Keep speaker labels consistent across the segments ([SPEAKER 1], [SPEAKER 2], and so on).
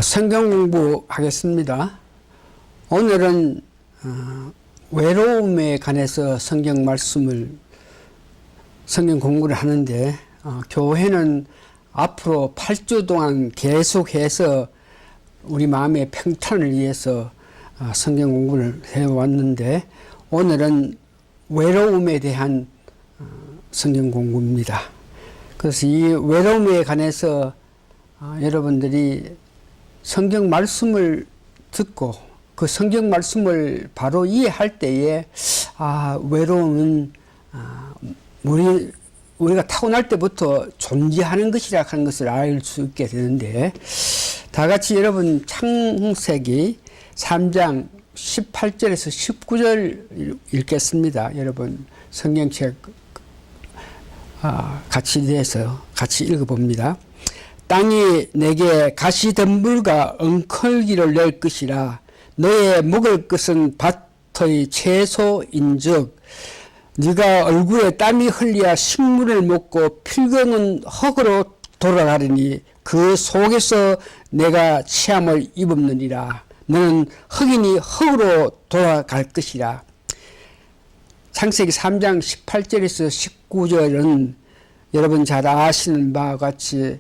[SPEAKER 1] 성경 공부하겠습니다. 오늘은 외로움에 관해서 성경 공부를 하는데 교회는 앞으로 8주 동안 계속해서 우리 마음의 평탄을 위해서 성경 공부를 해왔는데 오늘은 외로움에 대한 성경 공부입니다. 그래서 이 외로움에 관해서 여러분들이 성경 말씀을 듣고 그 성경 말씀을 바로 이해할 때에 외로움은 우리가 타고날 때부터 존재하는 것이라 하는 것을 알 수 있게 되는데, 다 같이 여러분 창세기 3장 18절에서 19절 읽겠습니다. 여러분 성경책 같이 내서 같이 읽어봅니다. 땅이 내게 가시덤불과 엉컬기를 낼 것이라. 너의 먹을 것은 밭의 채소인즉 네가 얼굴에 땀이 흘리야 식물을 먹고 필경은 흙으로 돌아가리니 그 속에서 내가 체함을 입었느니라. 너는 흙이니 흙으로 돌아갈 것이라. 창세기 3장 18절에서 19절은 여러분 잘 아시는 바와 같이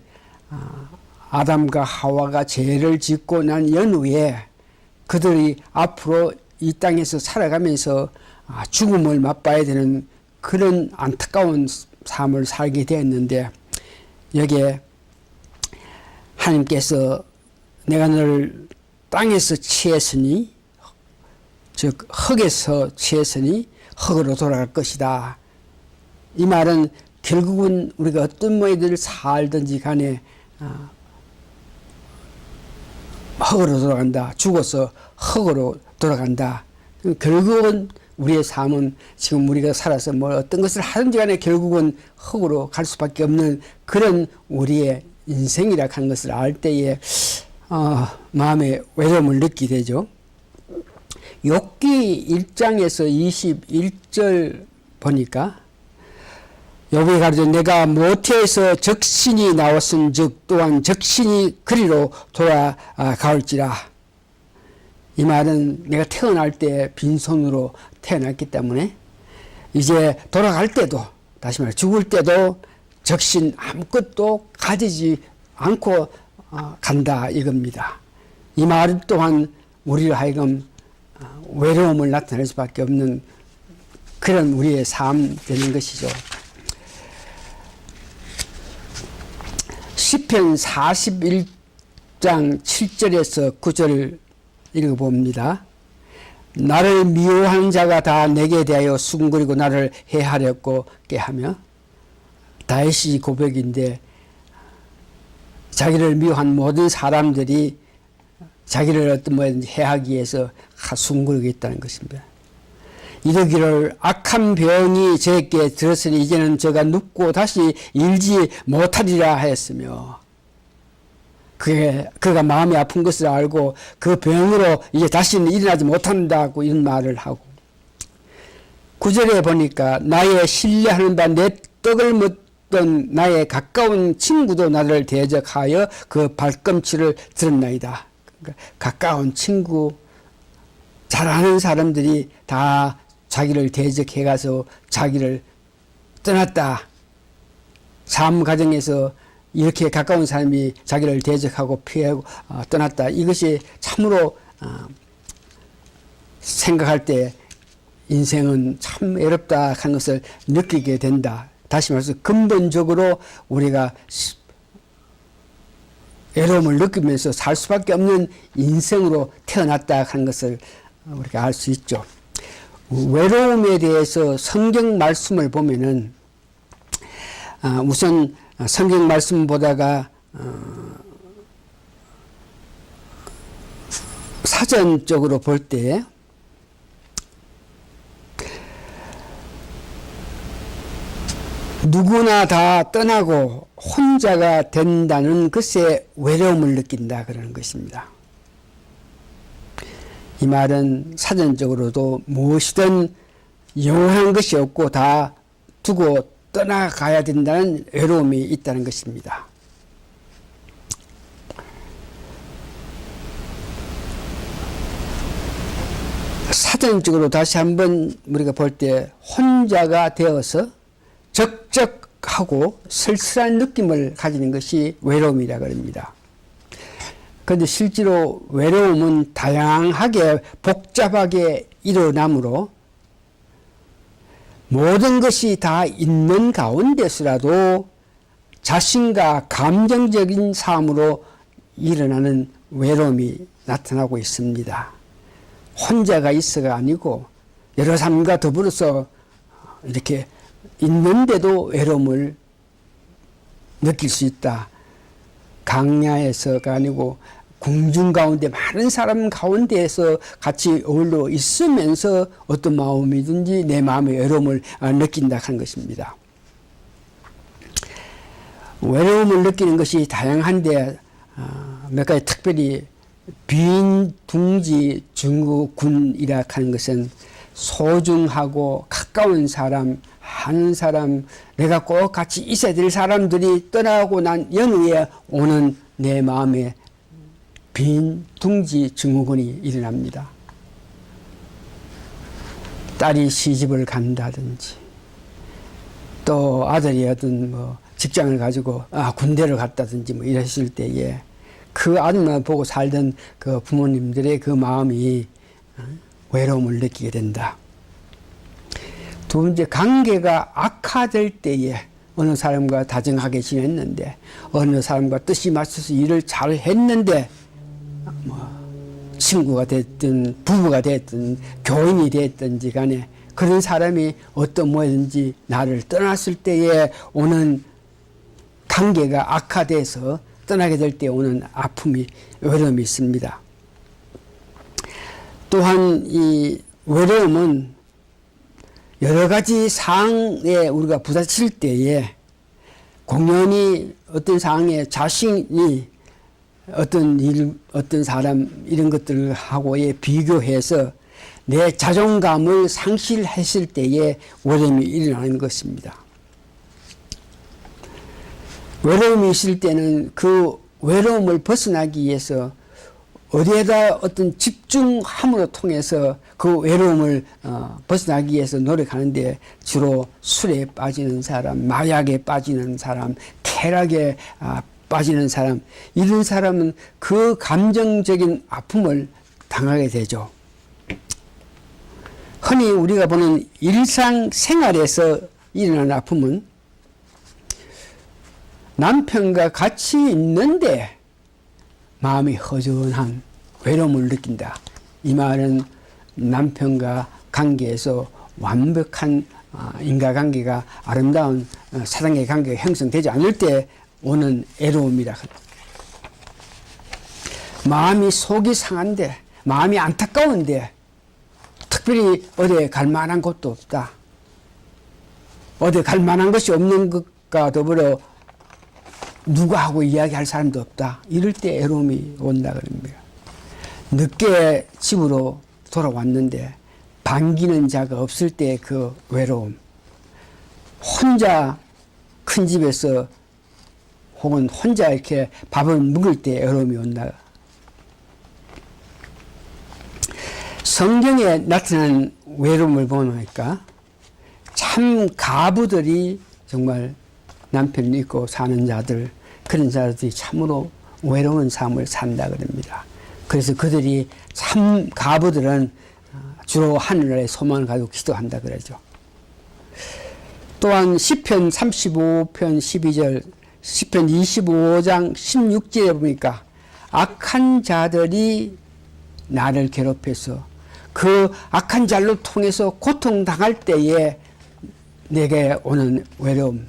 [SPEAKER 1] 아담과 하와가 죄를 짓고 난 연후에 그들이 앞으로 이 땅에서 살아가면서 죽음을 맛봐야 되는 그런 안타까운 삶을 살게 되었는데, 여기에 하나님께서 내가 너를 땅에서 취했으니, 즉 흙에서 취했으니 흙으로 돌아갈 것이다. 이 말은 결국은 우리가 어떤 모양을 살든지 간에 흙으로 돌아간다. 죽어서 흙으로 돌아간다. 결국은 우리의 삶은 지금 우리가 살아서 뭐 어떤 것을 하든지 간에 결국은 흙으로 갈 수밖에 없는 그런 우리의 인생이라 하는 것을 알 때에 마음의 외로움을 느끼게 되죠. 욥기 1장에서 21절 보니까 욥이 가로되 내가 모태에서 적신이 나왔은즉 또한 적신이 그리로 돌아가올지라. 이 말은 내가 태어날 때 빈손으로 태어났기 때문에 이제 돌아갈 때도, 다시 말해 죽을 때도 적신 아무것도 가지지 않고 간다 이겁니다. 이 말 또한 우리를 하여금 외로움을 나타낼 수밖에 없는 그런 우리의 삶 되는 것이죠. 시편 41장 7절에서 9절 읽어봅니다. 나를 미워하는 자가 다 내게 대하여 수군거리고 나를 해하려고 깨하며, 다윗이 고백인데 자기를 미워한 모든 사람들이 자기를 어떤 모양인지 해하기 위해서 수군거리고 있다는 것입니다. 이러기를 악한 병이 저에게 들었으니 이제는 저가 눕고 다시 일지 못하리라 하였으며, 그가 마음이 아픈 것을 알고 그 병으로 이제 다시는 일어나지 못한다고 이런 말을 하고, 9절에 보니까 나의 신뢰하는 바 내 떡을 묻던 나의 가까운 친구도 나를 대적하여 그 발꿈치를 들었나이다. 그러니까 가까운 친구, 잘 아는 사람들이 다 자기를 대적해 가서 자기를 떠났다. 삶 과정에서 이렇게 가까운 사람이 자기를 대적하고 피하고 떠났다. 이것이 참으로 생각할 때 인생은 참 외롭다 하는 것을 느끼게 된다. 다시 말해서 근본적으로 우리가 외로움을 느끼면서 살 수밖에 없는 인생으로 태어났다 하는 것을 우리가 알 수 있죠. 외로움에 대해서 성경 말씀을 보면은 우선 성경 말씀 보다가 사전적으로 볼 때 누구나 다 떠나고 혼자가 된다는 것에 외로움을 느낀다 그러는 것입니다. 이 말은 사전적으로도 무엇이든 영원한 것이 없고 다 두고 떠나가야 된다는 외로움이 있다는 것입니다. 파전적으로 다시 한번 우리가 볼 때 혼자가 되어서 적적하고 쓸쓸한 느낌을 가지는 것이 외로움이라 그럽니다. 그런데 실제로 외로움은 다양하게 복잡하게 일어나므로 모든 것이 다 있는 가운데서라도 자신과 감정적인 삶으로 일어나는 외로움이 나타나고 있습니다. 혼자가 있어가 아니고 여러 사람과 더불어서 이렇게 있는데도 외로움을 느낄 수 있다. 강야에서가 아니고 궁중 가운데 많은 사람 가운데에서 같이 어울려 있으면서 어떤 마음이든지 내 마음의 외로움을 느낀다 하는 것입니다. 외로움을 느끼는 것이 다양한데 몇 가지 특별히 빈둥지 증후군이라 하는 것은 소중하고 가까운 사람, 하는 사람, 내가 꼭 같이 있어야 될 사람들이 떠나고 난 연후에 오는 내 마음에 빈둥지 증후군이 일어납니다. 딸이 시집을 간다든지 또 아들이 어떤 직장을 가지고 군대를 갔다든지 이랬을 때에 그 아들만 보고 살던 그 부모님들의 그 마음이 외로움을 느끼게 된다. 두 번째, 관계가 악화될 때에 어느 사람과 다정하게 지냈는데 어느 사람과 뜻이 맞춰서 일을 잘 했는데 친구가 됐든 부부가 됐든 교인이 됐든지 간에 그런 사람이 어떤 뭐든지 나를 떠났을 때에 오는 관계가 악화돼서 떠나게 될 때 오는 아픔이 외로움이 있습니다. 또한 이 외로움은 여러 가지 상황에 우리가 부딪힐 때에 공연히 어떤 상황에 자신이 어떤 일, 어떤 사람 이런 것들하고의 비교해서 내 자존감을 상실했을 때에 외로움이 일어나는 것입니다. 외로움이 있을 때는 그 외로움을 벗어나기 위해서 어디에다 어떤 집중함으로 통해서 그 외로움을 벗어나기 위해서 노력하는데 주로 술에 빠지는 사람, 마약에 빠지는 사람, 쾌락에 빠지는 사람, 이런 사람은 그 감정적인 아픔을 당하게 되죠. 흔히 우리가 보는 일상생활에서 일어나는 아픔은 남편과 같이 있는데 마음이 허전한 외로움을 느낀다. 이 말은 남편과 관계에서 완벽한 인과관계가 아름다운 사랑의 관계가 형성되지 않을 때 오는 애로움이라. 마음이 속이 상한데 마음이 안타까운데 특별히 어디에 갈 만한 곳도 없다. 어디에 갈 만한 것이 없는 것과 더불어 누구하고 이야기할 사람도 없다. 이럴 때 애로움이 온다 그럽니다. 늦게 집으로 돌아왔는데 반기는 자가 없을 때 그 외로움. 혼자 큰 집에서 혹은 혼자 이렇게 밥을 먹을 때 외로움이 온다. 성경에 나타난 외로움을 보니까 참 가부들이 정말 남편을 잊고 사는 자들, 그런 자들이 참으로 외로운 삶을 산다 그럽니다. 그래서 그들이 참 가부들은 주로 하늘에 소망을 가지고 기도한다 그러죠. 또한 시편 35편 12절, 시편 25장 16절에 보니까 악한 자들이 나를 괴롭혀서 그 악한 자를 통해서 고통당할 때에 내게 오는 외로움.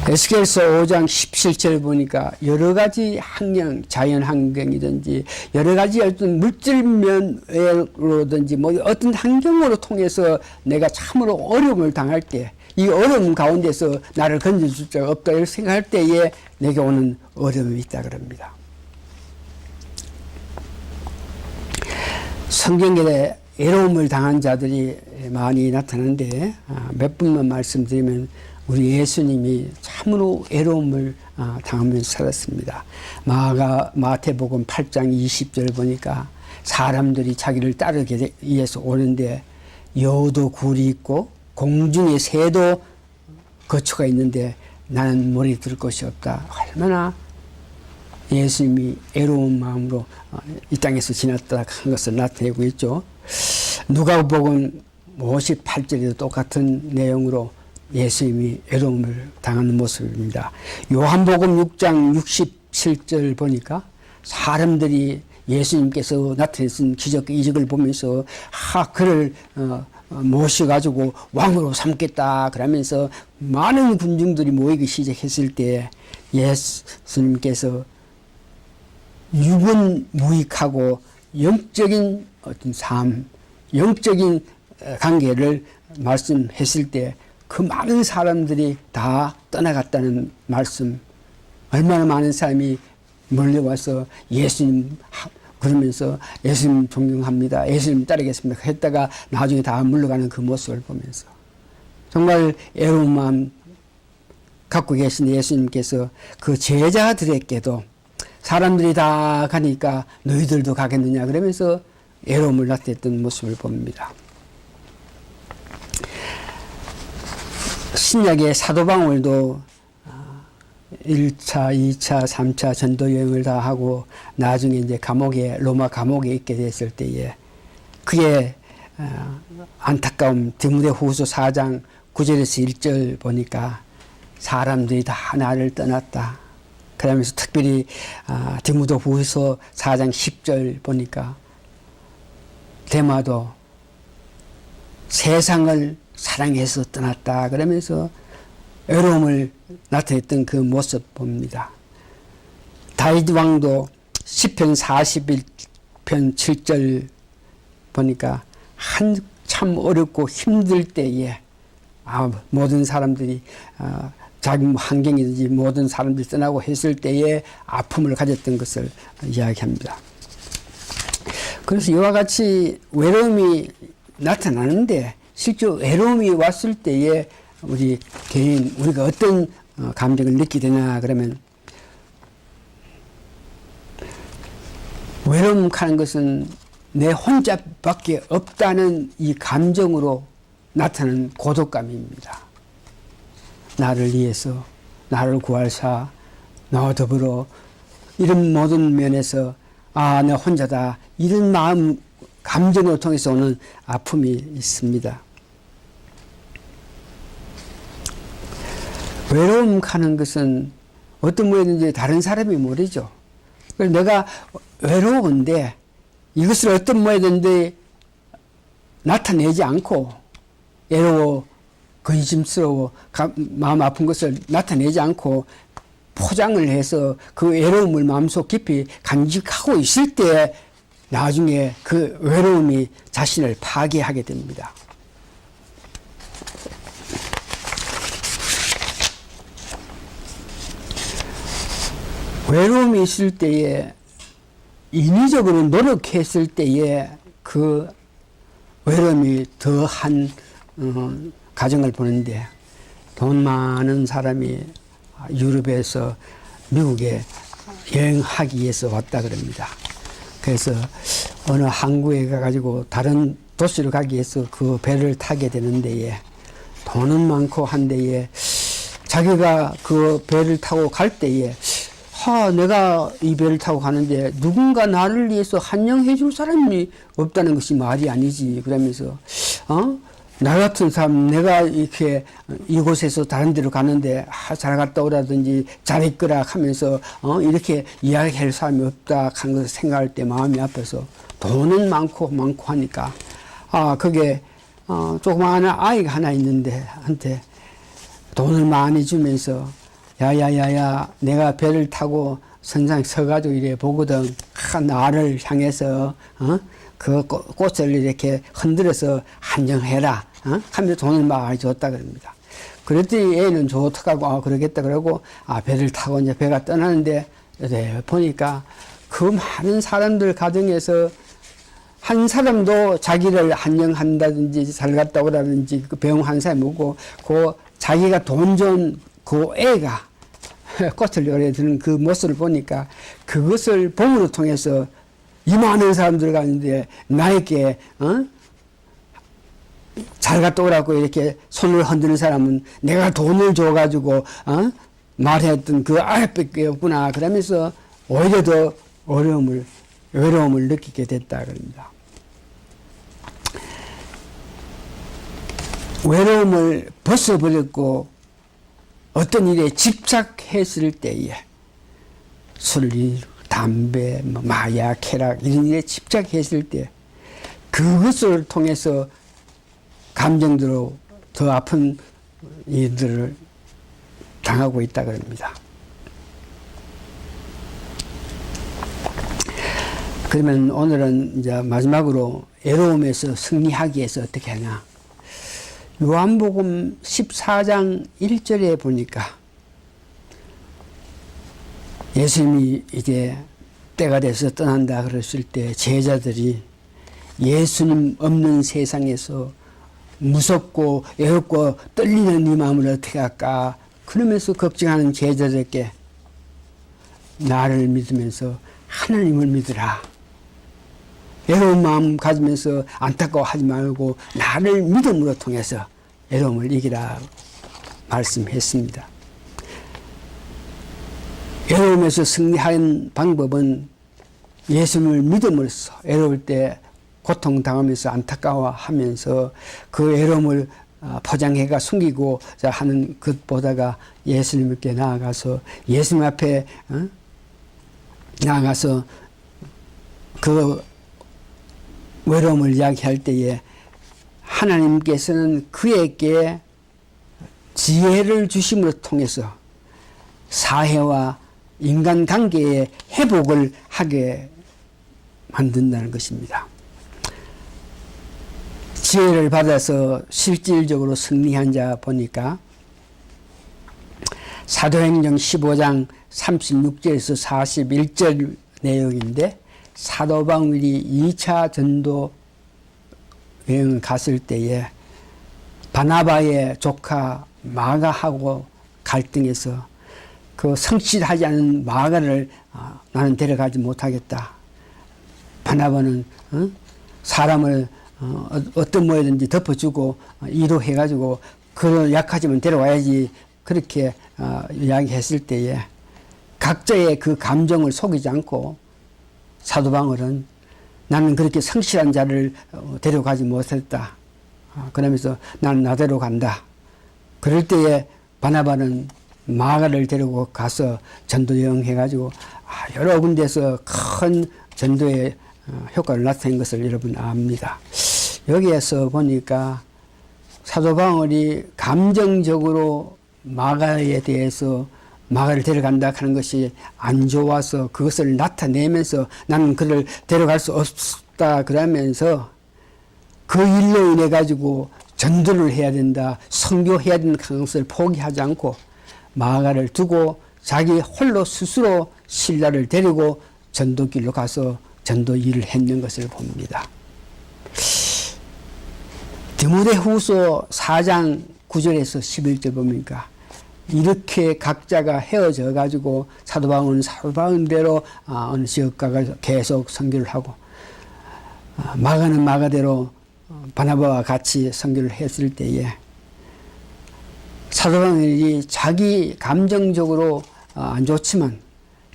[SPEAKER 1] 에스겔서 5장 17절 보니까 여러 가지 환경, 자연 환경이든지 여러 가지 어떤 물질면으로든지 어떤 환경으로 통해서 내가 참으로 어려움을 당할 때 이 어려움 가운데서 나를 건져줄 자가 없다 이렇게 생각할 때에 내게 오는 어려움이 있다 그럽니다. 성경에 외로움을 당한 자들이 많이 나타나는데 몇 분만 말씀드리면 우리 예수님이 참으로 애로움을 당하면서 살았습니다. 마태복음 8장 20절 보니까 사람들이 자기를 따르기 위해서 오는데 여우도 굴이 있고 공중에 새도 거처가 있는데 나는 머리 들 곳이 없다. 얼마나 예수님이 애로운 마음으로 이 땅에서 지났다 한 것을 나타내고 있죠. 누가복음 58절에도 똑같은 내용으로 예수님이 애로움을 당하는 모습입니다. 요한복음 6장 67절 보니까 사람들이 예수님께서 나타내신 기적 이적을 보면서 그를 모셔가지고 왕으로 삼겠다 그러면서 많은 군중들이 모이기 시작했을 때 예수님께서 유분무익하고 영적인 어떤 삶, 영적인 관계를 말씀했을 때 그 많은 사람들이 다 떠나갔다는 말씀, 얼마나 많은 사람이 몰려와서 예수님 그러면서 예수님 존경합니다, 예수님 따르겠습니다 했다가 나중에 다 물러가는 그 모습을 보면서 정말 애로운 마음 갖고 계신 예수님께서 그 제자들에게도 사람들이 다 가니까 너희들도 가겠느냐 그러면서 애로움을 나타냈던 모습을 봅니다. 신약의 사도 바울도 1차, 2차, 3차 전도 여행을 다 하고 나중에 이제 로마 감옥에 있게 됐을 때에 그의 안타까움, 디모데후서 4장 9절에서 1절 보니까 사람들이 다 나를 떠났다. 그러면서 특별히 디모데후서 4장 10절 보니까 데마도 세상을 사랑해서 떠났다 그러면서 애로움을 나타냈던 그 모습 봅니다. 다윗 왕도 시편 41편 7절 보니까 한참 어렵고 힘들 때에 모든 사람들이 자기 환경이든지 모든 사람들이 떠나고 했을 때에 아픔을 가졌던 것을 이야기합니다. 그래서 이와 같이 외로움이 나타나는데 실제 외로움이 왔을 때에 우리 개인, 우리가 어떤 감정을 느끼게 되냐 그러면 외로움 하는 것은 내 혼자밖에 없다는 이 감정으로 나타나는 고독감입니다. 나를 위해서, 나를 구할사, 나와 더불어 이런 모든 면에서 나 혼자다 이런 마음, 감정을 통해서 오는 아픔이 있습니다. 외로움 하는 것은 어떤 모양인지 다른 사람이 모르죠. 그래서 내가 외로운데 이것을 어떤 모양인지 나타내지 않고 외로워, 근심스러워, 마음 아픈 것을 나타내지 않고 포장을 해서 그 외로움을 마음속 깊이 간직하고 있을 때 나중에 그 외로움이 자신을 파괴하게 됩니다. 외로움이 있을 때에 인위적으로 노력했을 때에 그 외로움이 더한 가정을 보는데 돈 많은 사람이 유럽에서 미국에 여행하기 위해서 왔다 그럽니다. 그래서 어느 항구에 가가지고 다른 도시로 가기 위해서 그 배를 타게 되는데에 돈은 많고 한데에 자기가 그 배를 타고 갈 때에 내가 이 배를 타고 가는데 누군가 나를 위해서 환영해 줄 사람이 없다는 것이 말이 아니지. 그러면서 나 같은 사람 내가 이렇게 이곳에서 다른 데로 가는데 잘 갔다 오라든지 잘 있거라 하면서 이렇게 이야기할 사람이 없다 하는 것을 생각할 때 마음이 아파서 돈은 많고 하니까 그게 조그마한 아이가 하나 있는데 한테 돈을 많이 주면서 야야야야 내가 배를 타고 선상에 서가지고 이래 보거든 나를 향해서 그 꽃을 이렇게 흔들어서 한정해라 하면서 돈을 많이 줬다 그럽니다. 그랬더니 애는 좋다고 그러겠다 그러고 배를 타고 이제 배가 떠나는데 보니까 그 많은 사람들 가정에서 한 사람도 자기를 한정한다든지 잘 갔다 오라든지 그 병 한 사람이 오고 그 자기가 돈 준 그 애가 꽃을 요래드는 그 모습을 보니까 그것을 봄으로 통해서 이 많은 사람들 가는데 나에게 잘 갔다 오라고 이렇게 손을 흔드는 사람은 내가 돈을 줘가지고 말했던 그 아랫밖에 없구나 그러면서 오히려 더 외로움을 느끼게 됐다 그럽니다. 외로움을 벗어버렸고 어떤 일에 집착했을 때에 술, 담배, 마약, 쾌락 이런 일에 집착했을 때 그것을 통해서 감정대로 더 아픈 일들을 당하고 있다 그럽니다. 그러면 오늘은 이제 마지막으로 외로움에서 승리하기 위해서 어떻게 하냐. 요한복음 14장 1절에 보니까 예수님이 이제 때가 돼서 떠난다 그랬을 때 제자들이 예수님 없는 세상에서 무섭고 외롭고 떨리는 이 마음을 어떻게 할까 그러면서 걱정하는 제자들께 나를 믿으면서 하나님을 믿으라. 외로운 마음 가지면서 안타까워하지 말고 나를 믿음으로 통해서 외로움을 이기라 말씀했습니다. 외로움에서 승리하는 방법은 예수님을 믿음으로써 외로울 때 고통당하면서 안타까워하면서 그 외로움을 포장해가 숨기고 하는 것보다가 예수님께 나아가서 예수님 앞에 나아가서 그 외로움을 이야기할 때에 하나님께서는 그에게 지혜를 주심을 통해서 사회와 인간관계의 회복을 하게 만든다는 것입니다. 지혜를 받아서 실질적으로 승리한 자 보니까 사도행전 15장 36절에서 41절 내용인데 사도 바울이 2차 전도 여행을 갔을 때에 바나바의 조카 마가하고 갈등해서 그 성실하지 않은 마가를 나는 데려가지 못하겠다. 바나바는 사람을 어떤 뭐든지 덮어주고 이로해가지고 그 약하지만 데려와야지 그렇게 이야기했을 때에 각자의 그 감정을 속이지 않고 사도 바울은 나는 그렇게 성실한 자를 데려가지 못했다. 그러면서 나는 나대로 간다. 그럴 때에 바나바는 마가를 데리고 가서 전도 여행해가지고 여러 군데서 큰 전도의 효과를 나타낸 것을 여러분 압니다. 여기에서 보니까 사도 바울이 감정적으로 마가에 대해서 마가를 데려간다 하는 것이 안 좋아서 그것을 나타내면서 나는 그를 데려갈 수 없다 그러면서 그 일로 인해 가지고 전도를 해야 된다, 선교해야 된다는 것을 포기하지 않고 마가를 두고 자기 홀로 스스로 신라를 데리고 전도길로 가서 전도 일을 했는 것을 봅니다. 디모데후서 4장 9절에서 11절 보니까 이렇게 각자가 헤어져 가지고 사도 바울은 사도 바울대로 어느 지역 가서 계속 선교를 하고 마가는 마가대로 바나바와 같이 선교를 했을 때에 사도 바울이 자기 감정적으로 안 좋지만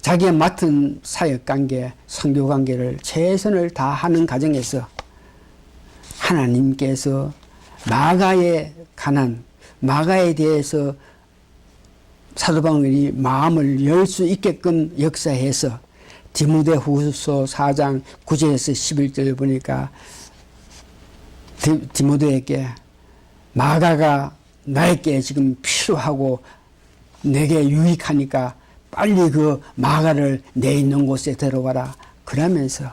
[SPEAKER 1] 자기가 맡은 사역관계, 선교관계를 최선을 다하는 과정에서 하나님께서 마가에 관한 마가에 대해서 사도 바울이 마음을 열 수 있게끔 역사해서 디모데후서 4장 9절에서 11절을 보니까 디모데에게 마가가 나에게 지금 필요하고 내게 유익하니까 빨리 그 마가를 내 있는 곳에 데려가라. 그러면서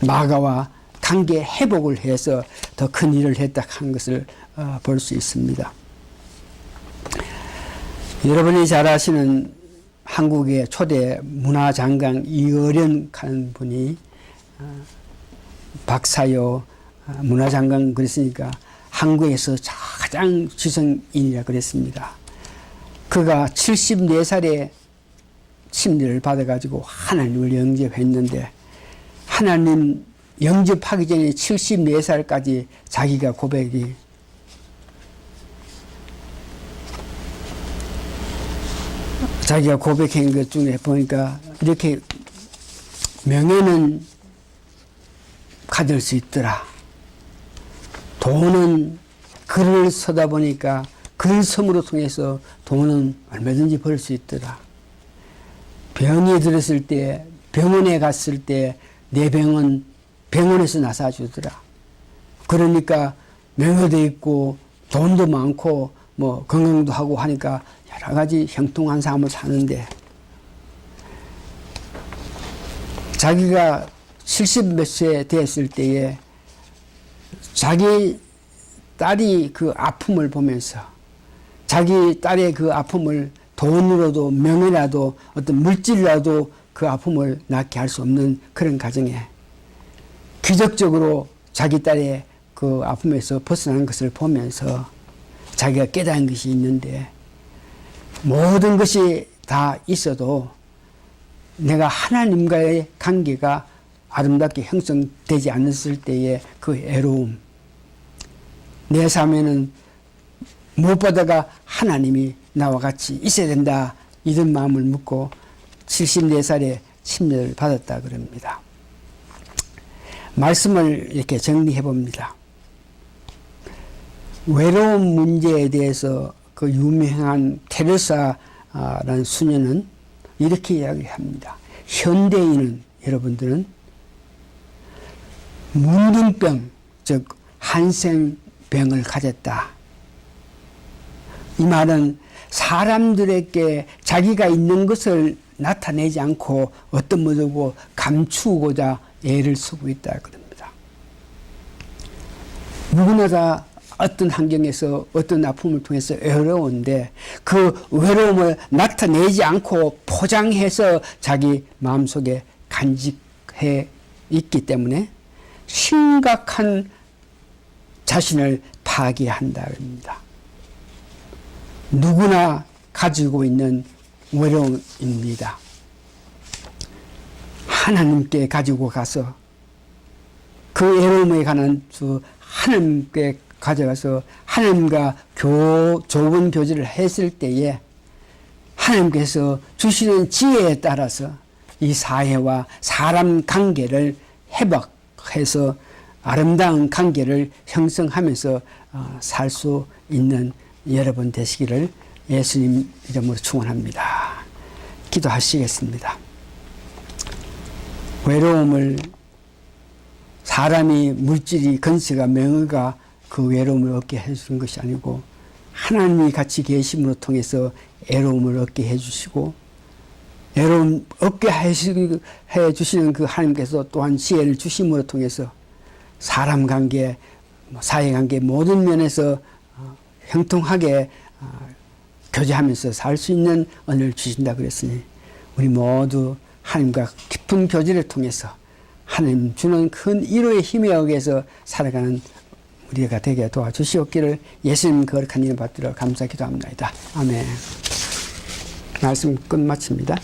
[SPEAKER 1] 마가와 관계 회복을 해서 더 큰 일을 했다 하는 것을 볼 수 있습니다. 여러분이 잘 아시는 한국의 초대 문화장관 이어련 하는 분이 박사요 문화장관 그랬으니까 한국에서 가장 지성인이라 그랬습니다. 그가 74살에 침례를 받아가지고 하나님을 영접했는데 하나님 영접하기 전에 74살까지 자기가 고백한 것 중에 보니까 이렇게 명예는 가질 수 있더라. 돈은 글을 쓰다 보니까 글섬으로 통해서 돈은 얼마든지 벌 수 있더라. 병이 들었을 때 병원에 갔을 때 내 병은 병원에서 나서주더라. 그러니까 명예도 있고 돈도 많고 뭐 건강도 하고 하니까 여러 가지 형통한 삶을 사는데 자기가 70몇 세 됐을 때에 자기 딸이 그 아픔을 보면서 자기 딸의 그 아픔을 돈으로도 명예라도 어떤 물질이라도 그 아픔을 낫게 할 수 없는 그런 가정에 기적적으로 자기 딸의 그 아픔에서 벗어난 것을 보면서 자기가 깨달은 것이 있는데 모든 것이 다 있어도 내가 하나님과의 관계가 아름답게 형성되지 않았을 때의 그 애로움, 내 삶에는 무엇보다가 하나님이 나와 같이 있어야 된다 이런 마음을 묻고 74살에 침례를 받았다 그럽니다. 말씀을 이렇게 정리해 봅니다. 외로움 문제에 대해서 그 유명한 테레사라는 수녀는 이렇게 이야기합니다. 현대인은 여러분들은 문둥병, 즉 한센병을 가졌다. 이 말은 사람들에게 자기가 있는 것을 나타내지 않고 어떤 모습으로 감추고자 애를 쓰고 있다 그럽니다. 누구나 다 어떤 환경에서 어떤 아픔을 통해서 외로운데 그 외로움을 나타내지 않고 포장해서 자기 마음속에 간직해 있기 때문에 심각한 자신을 파괴한다 합니다. 누구나 가지고 있는 외로움입니다. 하나님께 가지고 가서 그 외로움에 관한 하나님께 가져가서 하나님과 좋은 교제를 했을 때에 하나님께서 주시는 지혜에 따라서 이 사회와 사람 관계를 회복해서 아름다운 관계를 형성하면서 살 수 있는 여러분 되시기를 예수님 이름으로 축원합니다. 기도하시겠습니다. 외로움을 사람이 물질이 건세가 명예가 그 외로움을 얻게 해주는 것이 아니고 하나님이 같이 계심으로 통해서 애로움을 얻게 해주시고 애로움 얻게 해주시는 그 하나님께서 또한 지혜를 주심으로 통해서 사람 관계, 사회 관계 모든 면에서 형통하게 교제하면서 살 수 있는 은혜를 주신다 그랬으니 우리 모두 하나님과 깊은 교제를 통해서 하나님 주는 큰 위로의 힘에 의해서 살아가는 우리가 되게 도와주시옵기를 예수님 거룩한 이름 받들어 감사 기도합니다. 아멘. 말씀 끝마칩니다.